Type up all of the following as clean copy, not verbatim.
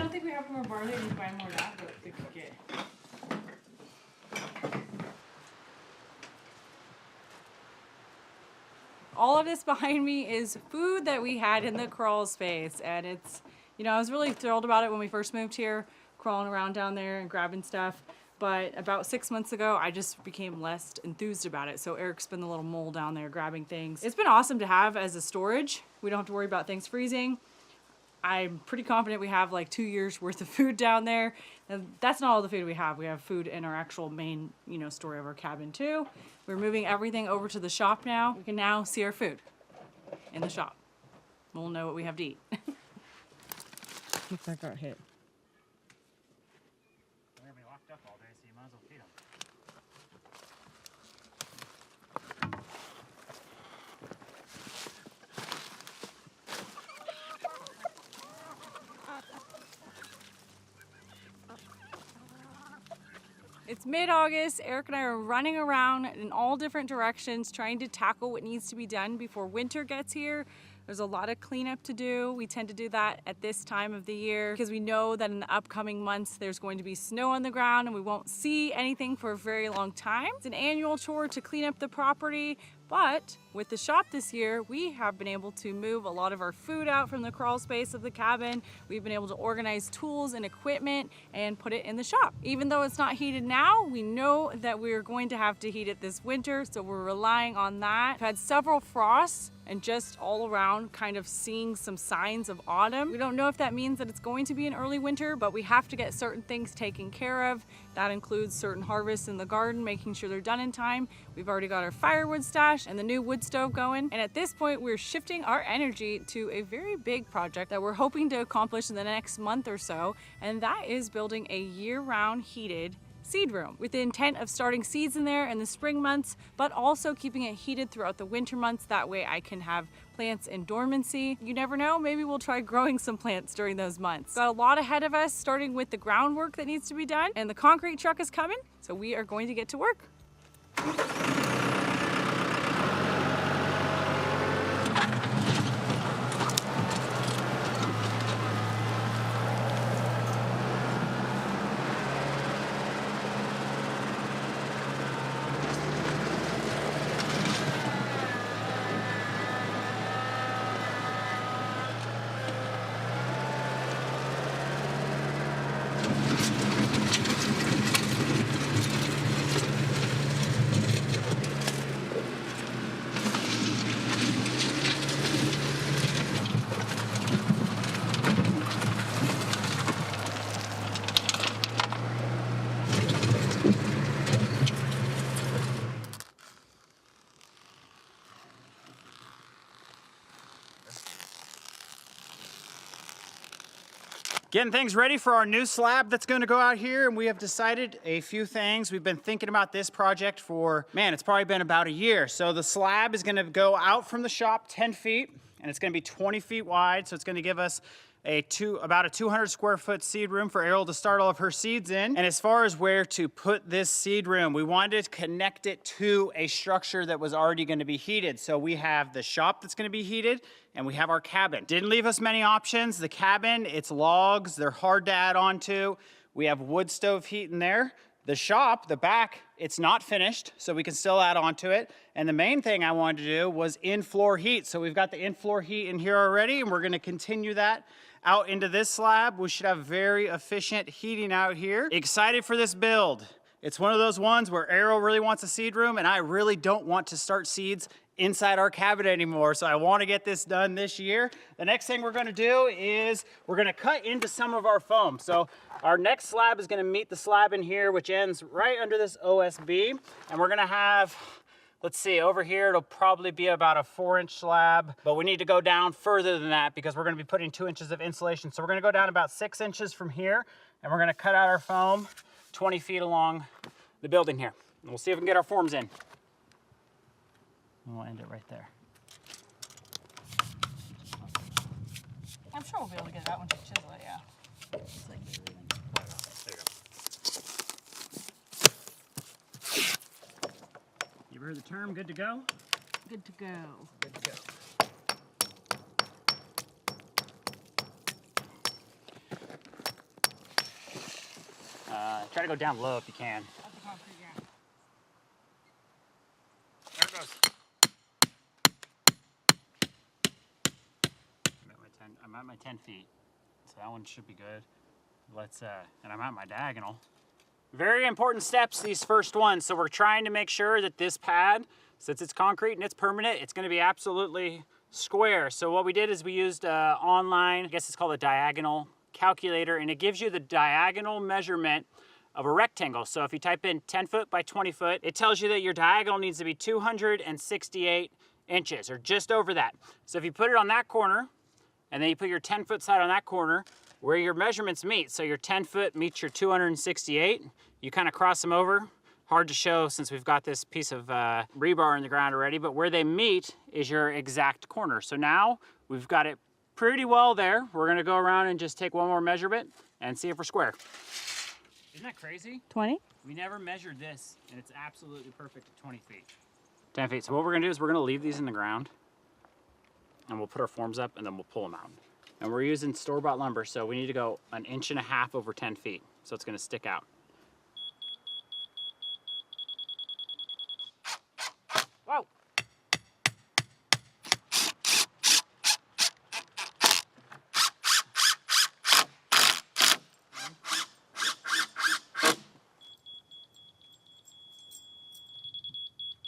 don't think we have more barley. We buy more of that, but we could get. All of this behind me is food that we had in the crawl space, and it's, you know, I was really thrilled about it when we first moved here, crawling around down there and grabbing stuff. But about 6 months ago, I just became less enthused about it. So Eric's been the little mole down there grabbing things. It's been awesome to have as a storage. We don't have to worry about things freezing. I'm pretty confident we have like 2 years worth of food down there. And that's not all the food we have. We have food in our actual main, you know, story of our cabin too. We're moving everything over to the shop now. We can now see our food in the shop. We'll know what we have to eat. Looks like that hit. They're gonna be locked up all day, so you might as well feed them. It's mid-August. Eric and I are running around in all different directions trying to tackle what needs to be done before winter gets here. There's a lot of cleanup to do. We tend to do that at this time of the year because we know that in the upcoming months there's going to be snow on the ground and we won't see anything for a very long time. It's an annual chore to clean up the property, but with the shop this year, we have been able to move a lot of our food out from the crawl space of the cabin. We've been able to organize tools and equipment and put it in the shop. Even though it's not heated now, we know that we're going to have to heat it this winter, so we're relying on that. We've had several frosts and just all around kind of seeing some signs of autumn. We don't know if that means that it's going to be an early winter, but we have to get certain things taken care of. That includes certain harvests in the garden, making sure they're done in time. We've already got our firewood stash and the new wood stove going. And at this point, we're shifting our energy to a very big project that we're hoping to accomplish in the next month or so. And that is building a year-round heated seed room with the intent of starting seeds in there in the spring months, but also keeping it heated throughout the winter months. That way I can have plants in dormancy. You never know, maybe we'll try growing some plants during those months. Got a lot ahead of us, starting with the groundwork that needs to be done, and the concrete truck is coming, so we are going to get to work. Getting things ready for our new slab that's going to go out here, and we have decided a few things. We've been thinking about this project for, man, it's probably been about a year. So the slab is going to go out from the shop 10 feet, and it's going to be 20 feet wide. So it's going to give us about a 200 square foot seed room for Ariel to start all of her seeds in. And as far as where to put this seed room, we wanted to connect it to a structure that was already going to be heated. So we have the shop that's going to be heated, and we have our cabin. Didn't leave us many options. The cabin, it's logs, they're hard to add on to. We have wood stove heat in there. The shop, the back, it's not finished, so we can still add on to it. And the main thing I wanted to do was in-floor heat. So we've got the in-floor heat in here already, and we're gonna continue that out into this slab. We should have very efficient heating out here. Excited for this build. It's one of those ones where Ariel really wants a seed room, and I really don't want to start seeds inside our cabin anymore, so I want to get this done this year. The next thing we're going to do is we're going to cut into some of our foam. So our next slab is going to meet the slab in here, which ends right under this OSB, and we're going to have, let's see, over here it'll probably be about a 4-inch slab, but we need to go down further than that because we're going to be putting 2 inches of insulation. So we're going to go down about 6 inches from here, and we're going to cut out our foam 20 feet along the building here. And we'll see if we can get our forms in. And we'll end it right there. I'm sure we'll be able to get that one to chisel it, yeah. There you go. You heard the term, good to go? Good to go. Good to go. Try to go down low if you can. At the concrete, yeah. There it goes. I'm at my 10 feet, so that one should be good. Let's, and I'm at my diagonal. Very important steps, these first ones. So we're trying to make sure that this pad, since it's concrete and it's permanent, it's gonna be absolutely square. So what we did is we used online, I guess it's called a diagonal calculator, and it gives you the diagonal measurement of a rectangle. So if you type in 10 foot by 20 foot, it tells you that your diagonal needs to be 268 inches, or just over that. So if you put it on that corner, and then you put your 10-foot side on that corner, where your measurements meet. So your 10 foot meets your 268. You kind of cross them over. Hard to show since we've got this piece of rebar in the ground already, but where they meet is your exact corner. So now we've got it pretty well there. We're gonna go around and just take one more measurement and see if we're square. Isn't that crazy? 20? We never measured this, and it's absolutely perfect at 20 feet. 10 feet. So what we're gonna do is we're gonna leave these in the ground, and we'll put our forms up, and then we'll pull them out. And we're using store-bought lumber, so we need to go 1.5 inches over 10 feet. So it's gonna stick out. Whoa!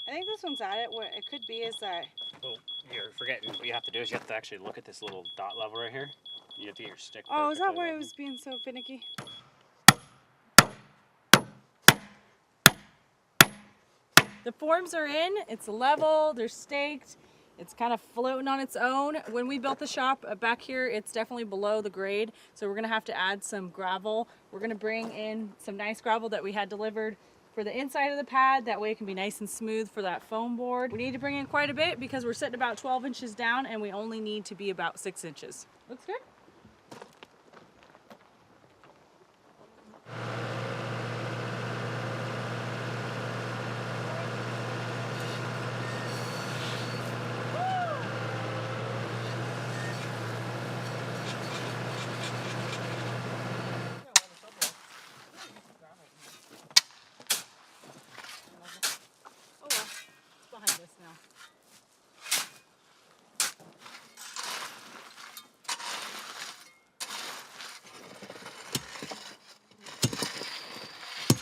I think this one's at it. What it could be is that. Oh, you're forgetting. What you have to do is you have to actually look at this little dot level right here. You have to get your stick. Oh, is that perfectly why it level. was being so finicky? The forms are in, it's level, they're staked, it's kind of floating on its own. When we built the shop back here, it's definitely below the grade, so we're gonna have to add some gravel. We're gonna bring in some nice gravel that we had delivered for the inside of the pad, that way it can be nice and smooth for that foam board. We need to bring in quite a bit because we're sitting about 12 inches down and we only need to be about 6 inches. Looks good? Behind us now.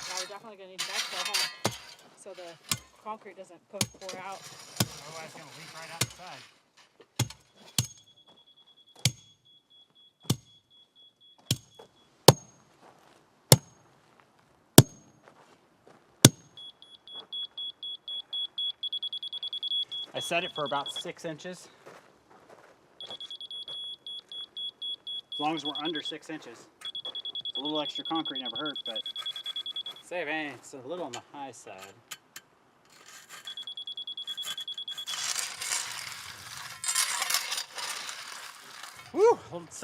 Now we're definitely gonna need backfill, huh? So the concrete doesn't pour out. Otherwise it's gonna leak right out the side. I set it for about 6 inches. As long as we're under 6 inches. A little extra concrete never hurt, but save any, it's a little on the high side. Woo! Well, it's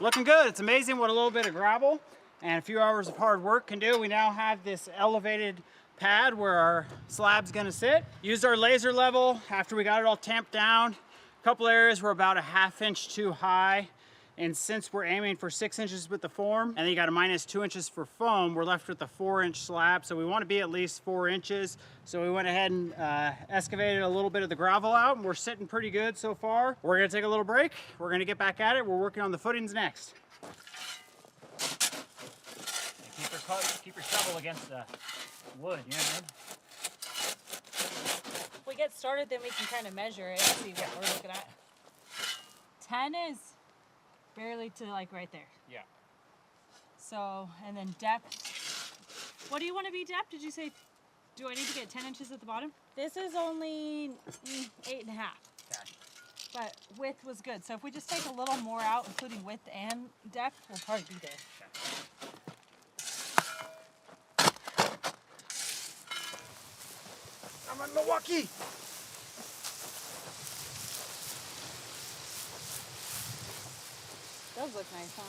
looking good. It's amazing what a little bit of gravel and a few hours of hard work can do. We now have this elevated pad where our slab's gonna sit. Used our laser level after we got it all tamped down. A couple areas were about 1/2 inch too high. And since we're aiming for 6 inches with the form, and then you got a -2 inches for foam, we're left with a 4-inch slab. So we want to be at least 4 inches. So we went ahead and excavated a little bit of the gravel out, and we're sitting pretty good so far. We're gonna take a little break. We're gonna get back at it. We're working on the footings next. Keep your shovel against the wood, you know what I mean? If we get started, then we can kind of measure it and see what we're looking at. 10 is barely to like right there. Yeah. So, and then depth. What do you want to be depth? Did you say, do I need to get 10 inches at the bottom? This is only 8.5. Okay. But width was good. So if we just take a little more out, including width and depth, we'll probably be there. Okay. I'm in Milwaukee. Those look nice, huh?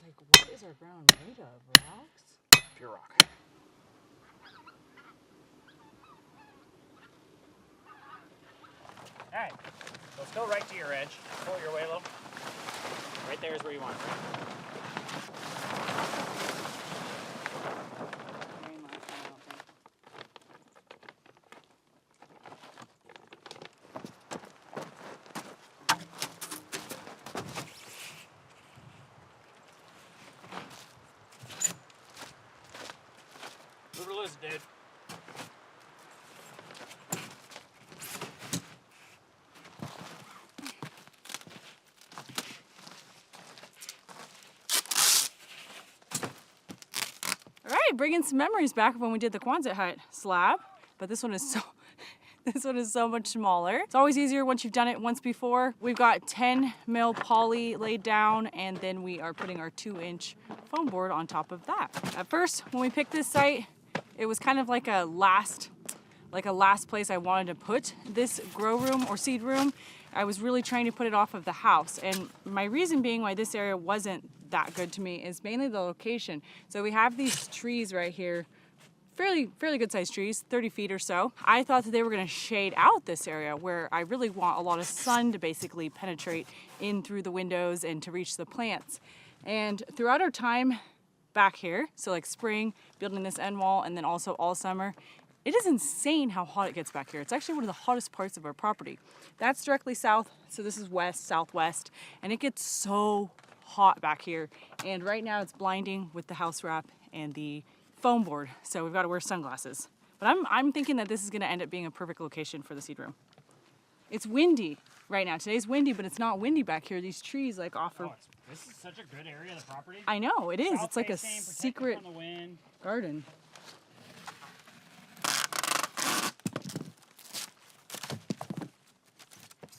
like, what is our ground made of? Rocks? Pure rock. All right, let's go right to your edge. Pull your way a little. Right there is where you want it. Very much, I don't think. Move or lose it, dude. All right, bringing some memories back of when we did the Quonset hut slab, but this one is so this one is so much smaller. It's always easier once you've done it once before. We've got 10 mil poly laid down, and then we are putting our 2-inch foam board on top of that. At first, when we picked this site, it was kind of like a last place I wanted to put this grow room or seed room. I was really trying to put it off of the house, and my reason being why this area wasn't that good to me is mainly the location. So we have these trees right here, fairly good sized trees, 30 feet or so. I thought that they were gonna shade out this area where I really want a lot of sun to basically penetrate in through the windows and to reach the plants. And throughout our time back here, so like spring, building this end wall, and then also all summer, it is insane how hot it gets back here. It's actually one of the hottest parts of our property. That's directly south, so this is west, southwest, and it gets so hot back here. And right now it's blinding with the house wrap and the foam board, so we've got to wear sunglasses. But I'm thinking that this is gonna end up being a perfect location for the seed room. It's windy right now. Today's windy, but it's not windy back here. These trees like offer. Oh, this is such a good area of the property. I know, it is. South It's like a facing, protected secret from the wind. garden. I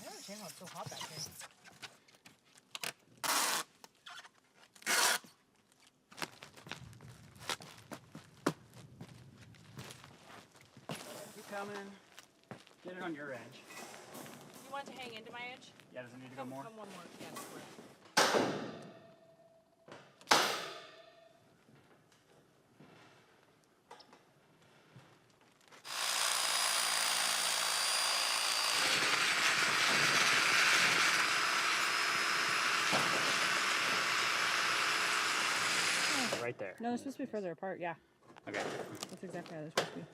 don't understand how it's so hot back here. Keep coming. Get it on your edge. You want it to hang into my edge? Yeah, does it need to go more? Come one more. Yeah, that's great. Right there. No, they're supposed to be further apart. Yeah, Okay. that's exactly how they're supposed to be.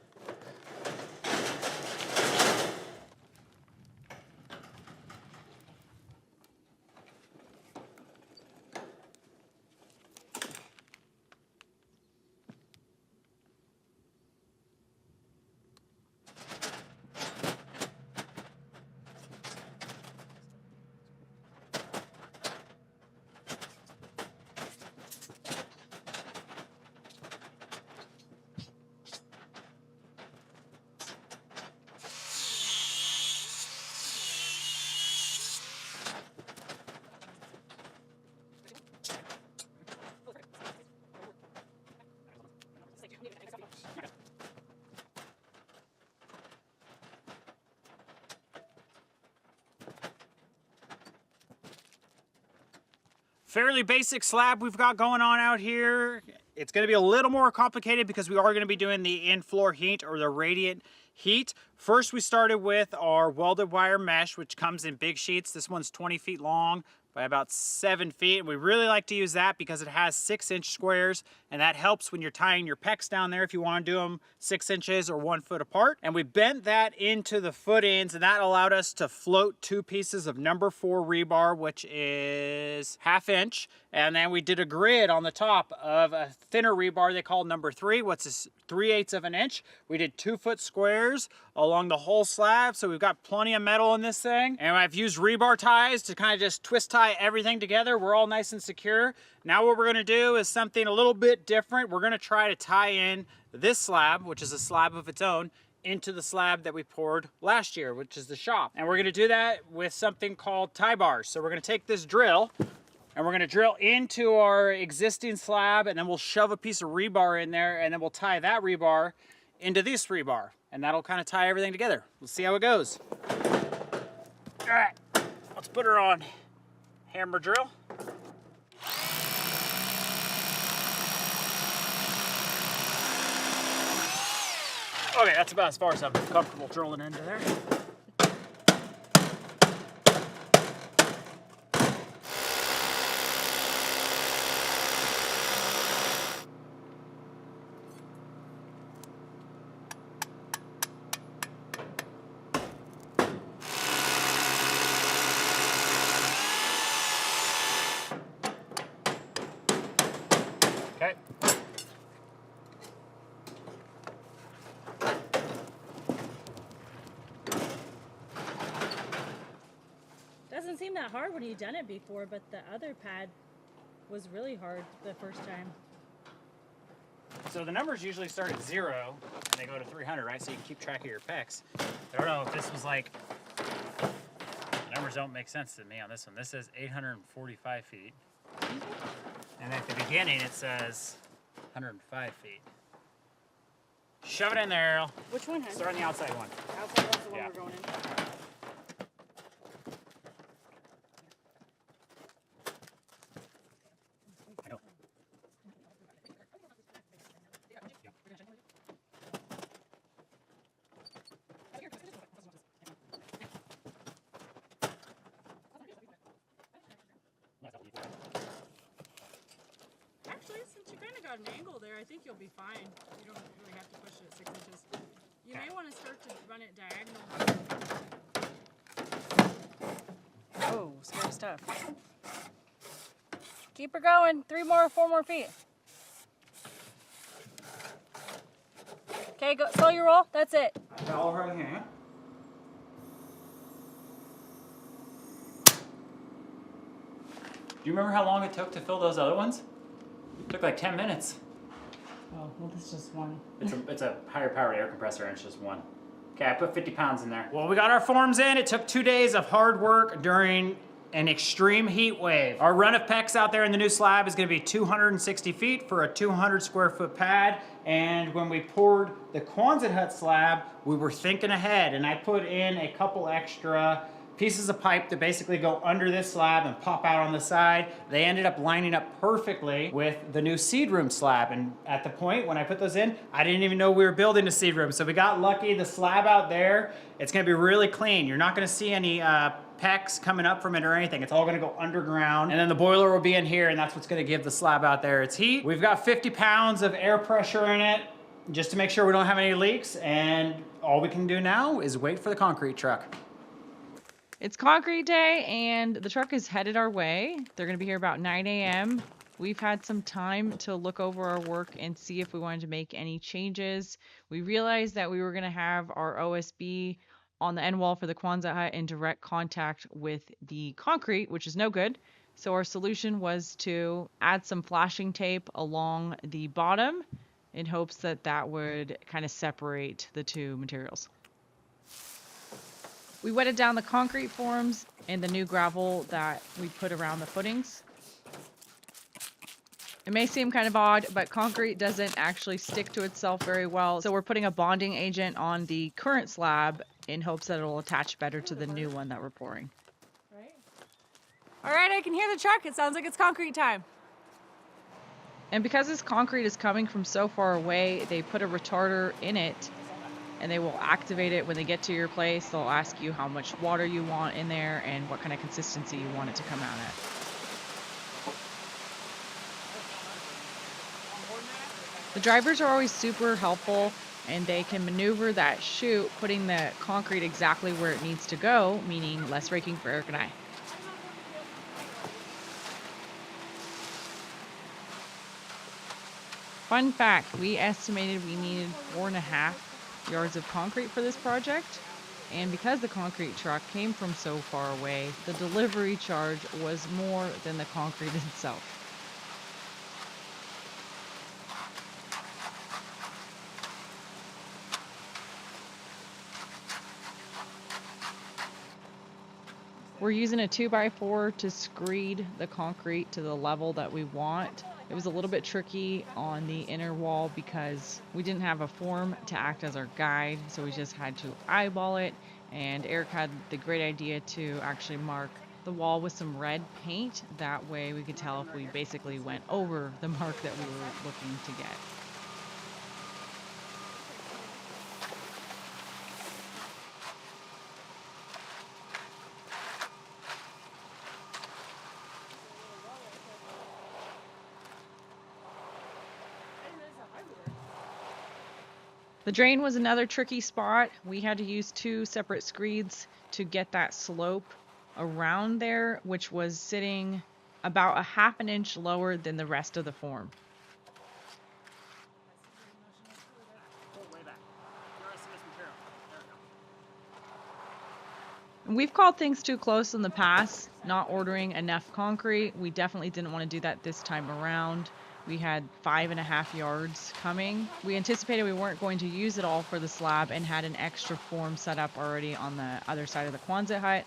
Fairly basic slab we've got going on out here. It's going to be a little more complicated because we are going to be doing the in-floor heat or the radiant heat. First, we started with our welded wire mesh, which comes in big sheets. This one's 20 feet long by about 7 feet. And we really like to use that because it has 6-inch squares, and that helps when you're tying your pecs down there if you want to do them 6 inches or 1 foot apart. And we bent that into the foot ends, and that allowed us to float 2 pieces of number 4 rebar, which is 1/2 inch. And then we did a grid on the top of a thinner rebar they call number 3, which is 3/8 of an inch. We did 2 foot squares along the whole slab, so we've got plenty of metal in this thing. And I've used rebar ties to kind of just twist tie everything together. We're all nice and secure. Now what we're gonna do is something a little bit different. We're gonna try to tie in this slab, which is a slab of its own, into the slab that we poured last year, which is the shop. And we're gonna do that with something called tie bars. So we're gonna take this drill and we're gonna drill into our existing slab, and then we'll shove a piece of rebar in there, and then we'll tie that rebar into this rebar. And that'll kind of tie everything together. We'll see how it goes. All right, let's put her on hammer drill. Okay, that's about as far as I'm comfortable drilling into there. Okay. Doesn't seem that hard when you've done it before, but the other pad was really hard the first time. So the numbers usually start at 0 and they go to 300, right? So you can keep track of your pecs. I don't know if this was like, the numbers don't make sense to me on this one. This says 845 feet. And at the beginning it says 105 feet. Shove it in there, Errol. Which one, Start on the outside one. Outside, that's the one Yeah. we're going in. I know. Actually, since you kind of got an angle there, I think you'll be fine. You don't really have to push it 6 inches. You may want to start to run it diagonal. Oh, scary stuff. Keep her going. 4 more feet. Okay, go slow your roll. That's it. All right here. Do you remember how long it took to fill those other ones? It took like 10 minutes. Oh, well, this is just one. It's a higher powered air compressor and it's just one. Okay, I put 50 pounds in there. Well, we got our forms in. It took 2 days of hard work during an extreme heat wave. Our run of PEX out there in the new slab is gonna be 260 feet for a 200 square foot pad. And when we poured the Quonset hut slab, we were thinking ahead and I put in a couple extra pieces of pipe that basically go under this slab and pop out on the side. They ended up lining up perfectly with the new seed room slab. And at the point when I put those in, I didn't even know we were building a seed room. So we got lucky. The slab out there, it's gonna be really clean. You're not gonna see any PEX coming up from it or anything. It's all gonna go underground. And then the boiler will be in here and that's what's gonna give the slab out there its heat. We've got 50 pounds of air pressure in it just to make sure we don't have any leaks. And all we can do now is wait for the concrete truck. It's concrete day and the truck is headed our way. They're going to be here about 9 a.m. We've had some time to look over our work and see if we wanted to make any changes. We realized that we were going to have our OSB on the end wall for the Quonset hut in direct contact with the concrete, which is no good. So our solution was to add some flashing tape along the bottom in hopes that that would kind of separate the two materials. We wetted down the concrete forms and the new gravel that we put around the footings. It may seem kind of odd, but concrete doesn't actually stick to itself very well. So we're putting a bonding agent on the current slab in hopes that it'll attach better to the new one that we're pouring. All right, I can hear the truck. It sounds like it's concrete time. And because this concrete is coming from so far away, they put a retarder in it and they will activate it when they get to your place. They'll ask you how much water you want in there and what kind of consistency you want it to come out at. The drivers are always super helpful and they can maneuver that chute, putting the concrete exactly where it needs to go, meaning less raking for Eric and I. Fun fact, we estimated we needed 4.5 yards of concrete for this project, and because the concrete truck came from so far away, the delivery charge was more than the concrete itself. We're using a 2x4 to screed the concrete to the level that we want. It was a little bit tricky on the inner wall because we didn't have a form to act as our guide, so we just had to eyeball it. And Eric had the great idea to actually mark the wall with some red paint. That way we could tell if we basically went over the mark that we were looking to get. The drain was another tricky spot. We had to use 2 separate screeds to get that slope around there, which was sitting about a half an inch lower than the rest of the form. And we've called things too close in the past, not ordering enough concrete. We definitely didn't want to do that this time around. We had 5.5 yards coming. We anticipated we weren't going to use it all for the slab and had an extra form set up already on the other side of the Quonset hut.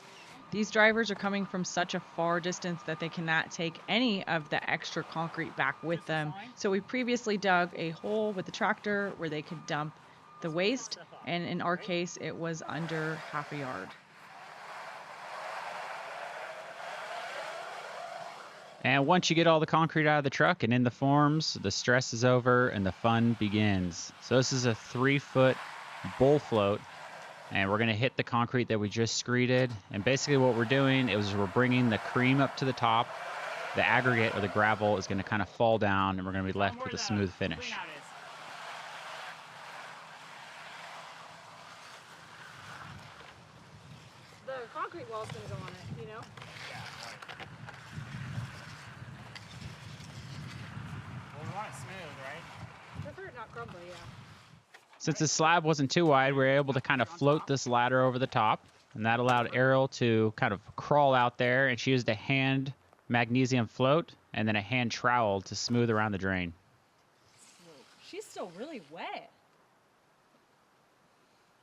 These drivers are coming from such a far distance that they cannot take any of the extra concrete back with them. So we previously dug a hole with the tractor where they could dump the waste, and in our case, it was under half a yard. And once you get all the concrete out of the truck and in the forms, the stress is over and the fun begins. So this is a 3-foot bull float, and we're going to hit the concrete that we just screeded. And basically what we're doing is we're bringing the cream up to the top. The aggregate or the gravel is going to kind of fall down, and we're going to be left with a smooth finish. The concrete wall's gonna go on it, you know? Well, we want it smooth, right? Prefer it not crumbly, yeah. Since the slab wasn't too wide, we were able to kind of float this ladder over the top, and that allowed Ariel to kind of crawl out there, and she used a hand magnesium float and then a hand trowel to smooth around the drain. She's still really wet.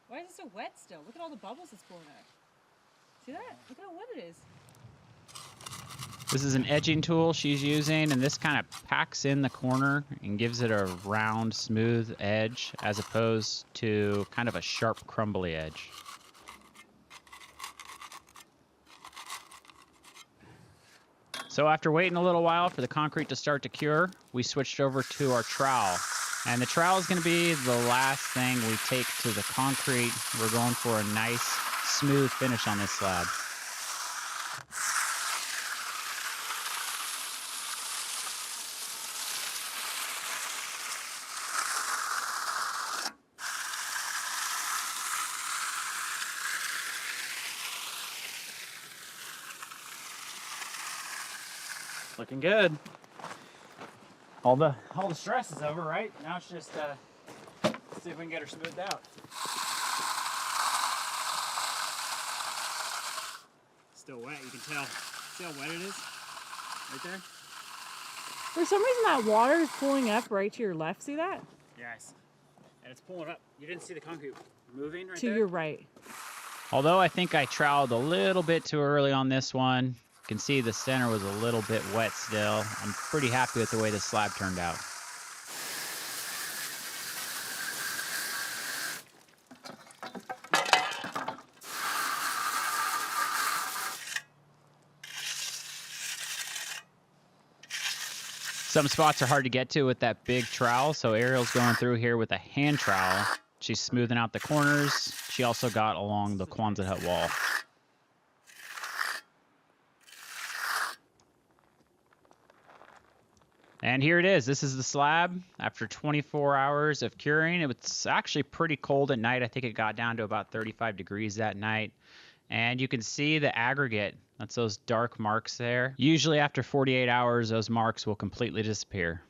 Why is it so wet still? Look at all the bubbles it's pulling out. See that? Look how wet it is. This is an edging tool she's using, and this kind of packs in the corner and gives it a round, smooth edge as opposed to kind of a sharp, crumbly edge. So after waiting a little while for the concrete to start to cure, we switched over to our trowel. And the trowel is going to be the last thing we take to the concrete. We're going for a nice, smooth finish on this slab. Looking good. All the stress is over, right? Now it's just see if we can get her smoothed out. Still wet, you can tell. See how wet it is? Right there? For some reason that water is pulling up right to your left, see that? Yes. And it's pulling up. You didn't see the concrete moving right To there? your right. Although I think I troweled a little bit too early on this one, you can see the center was a little bit wet still. I'm pretty happy with the way the slab turned out. Some spots are hard to get to with that big trowel, so Ariel's going through here with a hand trowel. She's smoothing out the corners. She also got along the Quonset hut wall. And here it is. This is the slab. After 24 hours of curing, it was actually pretty cold at night. I think it got down to about 35 degrees that night. And you can see the aggregate. That's those dark marks there. Usually after 48 hours, those marks will completely disappear.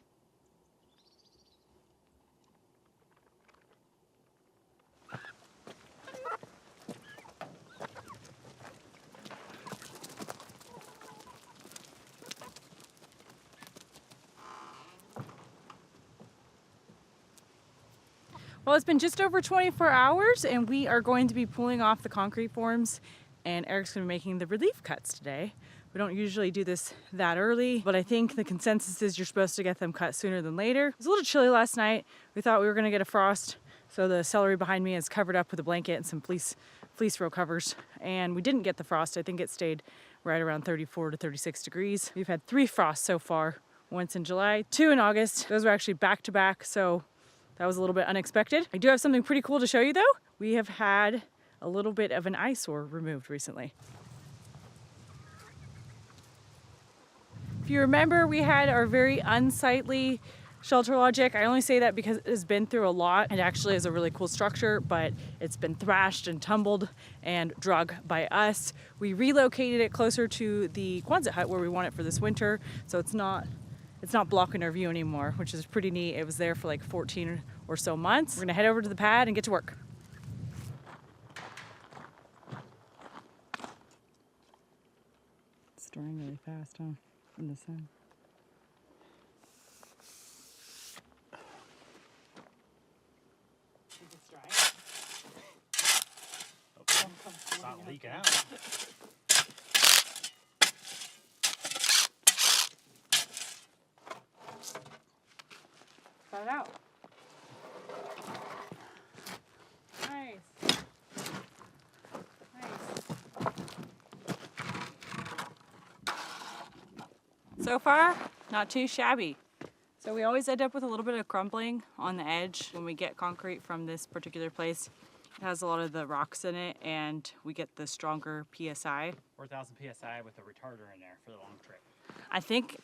Well, it's been just over 24 hours and we are going to be pulling off the concrete forms, and Eric's going to be making the relief cuts today. We don't usually do this that early, but I think the consensus is you're supposed to get them cut sooner than later. It was a little chilly last night. We thought we were going to get a frost, so the celery behind me is covered up with a blanket and some fleece row covers, and we didn't get the frost. I think it stayed right around 34 to 36 degrees. We've had 3 frosts so far, once in July, 2 in August. Those were actually back to back, so that was a little bit unexpected. I do have something pretty cool to show you though. We have had a little bit of an eyesore removed recently. If you remember, we had our very unsightly Shelter Logic. I only say that because it has been through a lot. It actually is a really cool structure, but it's been thrashed and tumbled and drug by us. We relocated it closer to the Quonset hut where we want it for this winter, so it's not blocking our view anymore, which is pretty neat. It was there for like 14 or so months. We're gonna head over to the pad and get to work. It's drying really fast, huh? In the sun. It's not leaking out. Got it out. Nice. So far, not too shabby. So we always end up with a little bit of crumbling on the edge when we get concrete from this particular place. It has a lot of the rocks in it, and we get the stronger PSI. 4,000 PSI with a retarder in there for the long trip. I think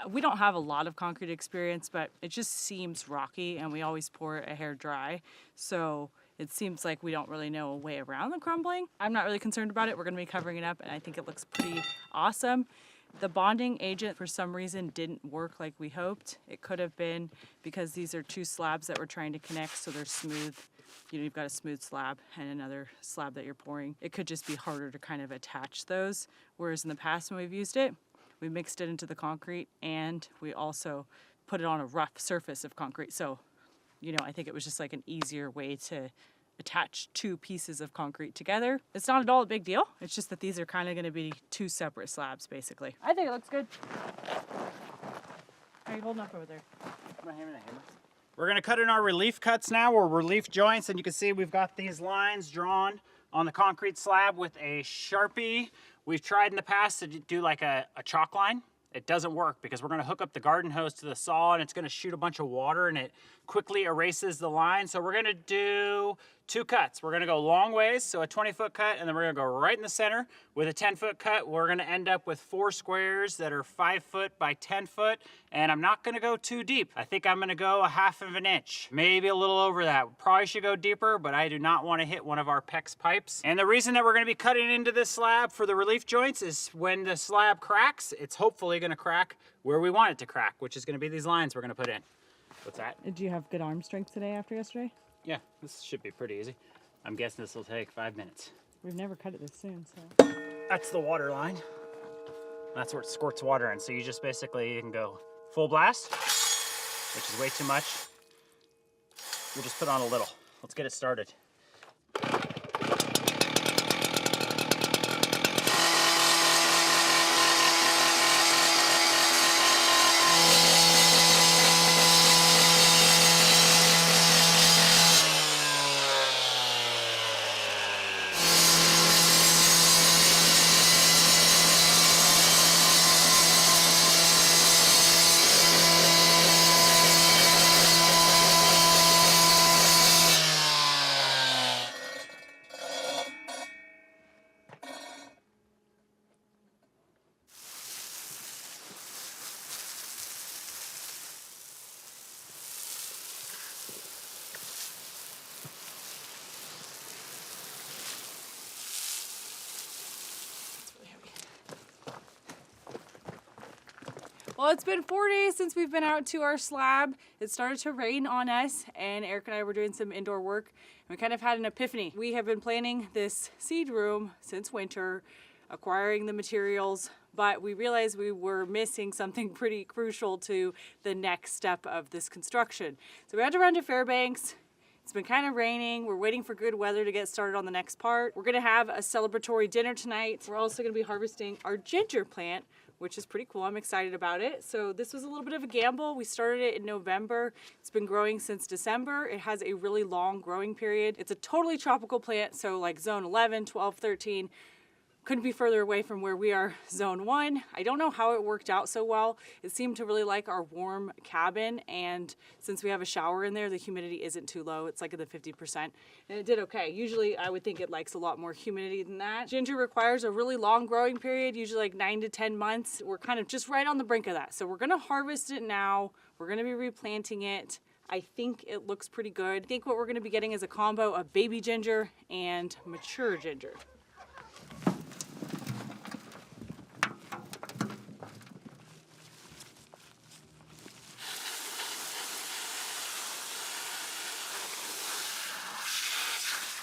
we don't have a lot of concrete experience, but it just seems rocky, and we always pour it a hair dry. So it seems like we don't really know a way around the crumbling. I'm not really concerned about it. We're gonna be covering it up, and I think it looks pretty awesome. The bonding agent, for some reason, didn't work like we hoped. It could have been because these are two slabs that we're trying to connect, so they're smooth. You know, you've got a smooth slab and another slab that you're pouring. It could just be harder to kind of attach those, whereas in the past when we've used it, we mixed it into the concrete and we also put it on a rough surface of concrete. So, you know, I think it was just like an easier way to attach two pieces of concrete together. It's not at all a big deal. It's just that these are kind of going to be two separate slabs, basically. I think it looks good. How are you holding up over there? We're gonna cut in our relief cuts now, or relief joints, and you can see we've got these lines drawn on the concrete slab with a Sharpie. We've tried in the past to do like a chalk line. It doesn't work because we're gonna hook up the garden hose to the saw and it's gonna shoot a bunch of water and it quickly erases the line. So we're gonna do two cuts. We're gonna go long ways, so a 20-foot cut, and then we're gonna go right in the center with a 10-foot cut. We're gonna end up with 4 squares that are 5 foot by 10 foot, and I'm not gonna go too deep. I think I'm gonna go 1/2 of an inch, maybe a little over that. Probably should go deeper, but I do not wanna hit one of our PEX pipes. And the reason that we're gonna be cutting into this slab for the relief joints is when the slab cracks, it's hopefully gonna crack where we want it to crack, which is gonna be these lines we're gonna put in. What's that? Did you have good arm strength today after yesterday? Yeah, this should be pretty easy. I'm guessing this will take 5 minutes. We've never cut it this soon, so. That's the water line. That's where it squirts water in. So you just basically, you can go full blast, which is way too much. We'll just put on a little. Let's get it started. Well, it's been 4 days since we've been out to our slab. It started to rain on us, and Eric and I were doing some indoor work, and we kind of had an epiphany. We have been planning this seed room since winter, acquiring the materials, but we realized we were missing something pretty crucial to the next step of this construction. So we had to run to Fairbanks. It's been kind of raining. We're waiting for good weather to get started on the next part. We're gonna have a celebratory dinner tonight. We're also gonna be harvesting our ginger plant, which is pretty cool. I'm excited about it. So this was a little bit of a gamble. We started it in November. It's been growing since December. It has a really long growing period. It's a totally tropical plant, so like zone 11, 12, 13, couldn't be further away from where we are, zone 1. I don't know how it worked out so well. It seemed to really like our warm cabin, and since we have a shower in there, the humidity isn't too low. It's like in the 50%, and it did okay. Usually I would think it likes a lot more humidity than that. Ginger requires a really long growing period, usually like 9 to 10 months. We're kind of just right on the brink of that. So we're gonna harvest it now. We're going to be replanting it. I think it looks pretty good. I think what we're going to be getting is a combo of baby ginger and mature ginger.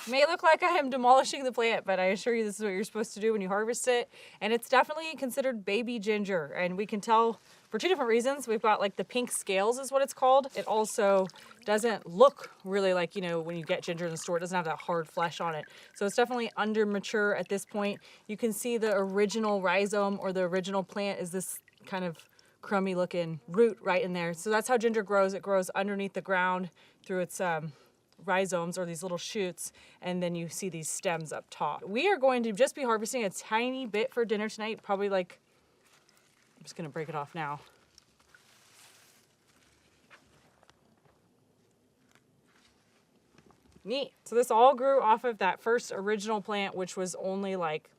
May look like I am demolishing the plant, but I assure you this is what you're supposed to do when you harvest it. And it's definitely considered baby ginger. And we can tell for two different reasons. We've got like the pink scales is what it's called. It also doesn't look really like, you know, when you get ginger in the store, it doesn't have that hard flesh on it. So it's definitely under mature at this point. You can see the original rhizome or the original plant is this kind of crummy looking root right in there. So that's how ginger grows. It grows underneath the ground through its rhizomes or these little shoots, and then you see these stems up top. We are going to just be harvesting a tiny bit for dinner tonight, probably like, I'm just gonna break it off now. Neat. So this all grew off of that first original plant, which was only like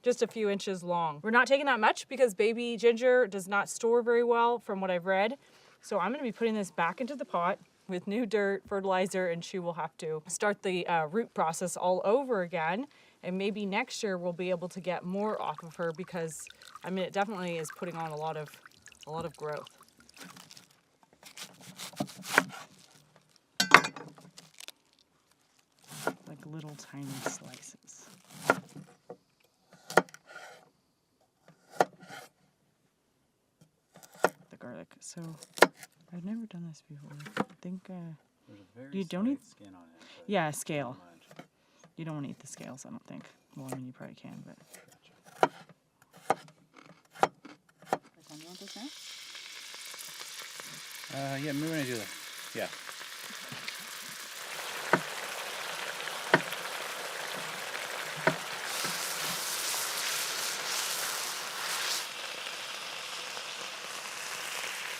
just a few inches long. We're not taking that much because baby ginger does not store very well from what I've read. So I'm gonna be putting this back into the pot with new dirt, fertilizer, and she will have to start the root process all over again. And maybe next year we'll be able to get more off of her because, I mean, it definitely is putting on a lot of growth. Like little tiny slices. The garlic. So I've never done this before. I think you don't eat skin on it. yeah, scale. You don't want to eat the scales, I don't think. Well, I mean, you probably can, but. You want this now? Yeah, maybe when I do that. Yeah.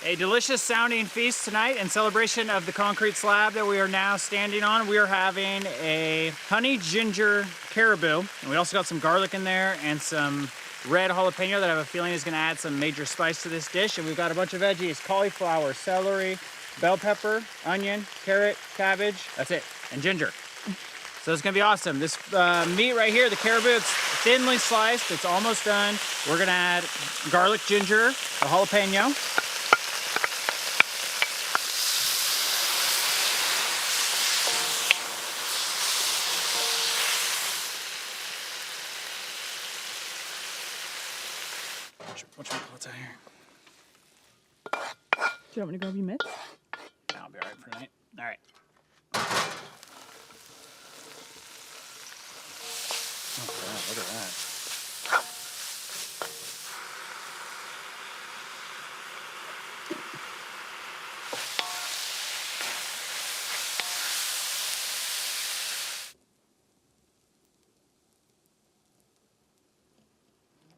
A delicious sounding feast tonight in celebration of the concrete slab that we are now standing on. We are having a honey ginger caribou, and we also got some garlic in there and some red jalapeno that I have a feeling is going to add some major spice to this dish. And we've got a bunch of veggies: cauliflower, celery, bell pepper, onion, carrot, cabbage. That's it, and ginger. So it's going to be awesome. This meat right here, the caribou, it's thinly sliced. It's almost done. We're going to add garlic, ginger, a jalapeno. What's out here? Do you want me to grab you mitts? I'll be all right for tonight. All right. Oh God, look at that.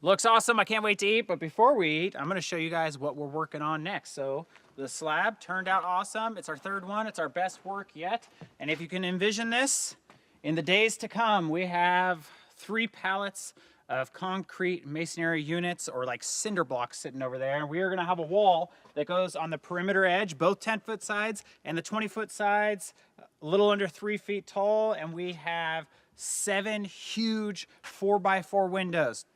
Looks awesome. I can't wait to eat. But before we eat, I'm going to show you guys what we're working on next. So the slab turned out awesome. It's our third one. It's our best work yet. And if you can envision this, in the days to come, we have 3 pallets of concrete masonry units, or like cinder blocks, sitting over there. And we are going to have a wall that goes on the perimeter edge, both 10-foot sides and the 20-foot sides, a little under 3 feet tall. And we have 7 huge 4x4 windows,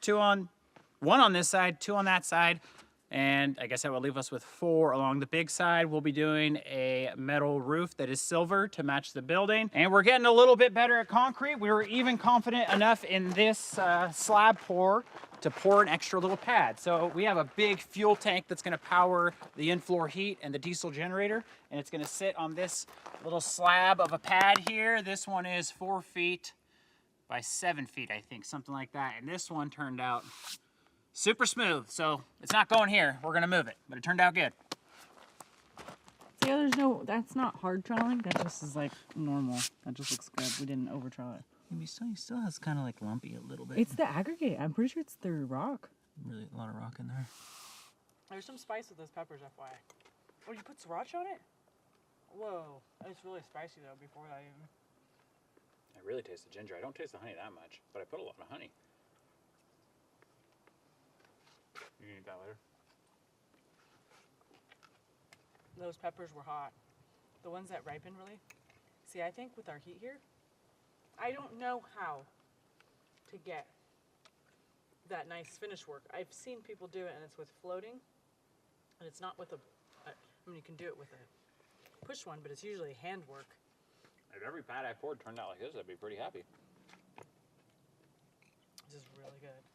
1 on this side, 2 on that side, and I guess that will leave us with 4 along the big side. We'll be doing a metal roof that is silver to match the building, and we're getting a little bit better at concrete. We were even confident enough in this slab pour to pour an extra little pad. So we have a big fuel tank that's going to power the in-floor heat and the diesel generator, and it's going to sit on this little slab of a pad here. This one is 4 feet by 7 feet, I think, something like that. And this one turned out super smooth, so it's not going here. We're gonna move it, but it turned out good. See, there's no, that's not hard troweling. That just is like normal. That just looks good. We didn't over trowel it. He still has kind of like lumpy a little bit. It's the aggregate. I'm pretty sure it's the rock. Really a lot of rock in there. There's some spice with those peppers, FYI. Oh, you put sriracha on it? Whoa, it's really spicy though. Before that even. I really taste the ginger. I don't taste the honey that much, but I put a lot of honey. You can eat that later. Those peppers were hot. The ones that ripen really. See, I think with our heat here, I don't know how to get that nice finish work. I've seen people do it and it's with floating, and it's not with I mean, you can do it with a push one, but it's usually hand work. If every pat I poured turned out like this, I'd be pretty happy. This is really good.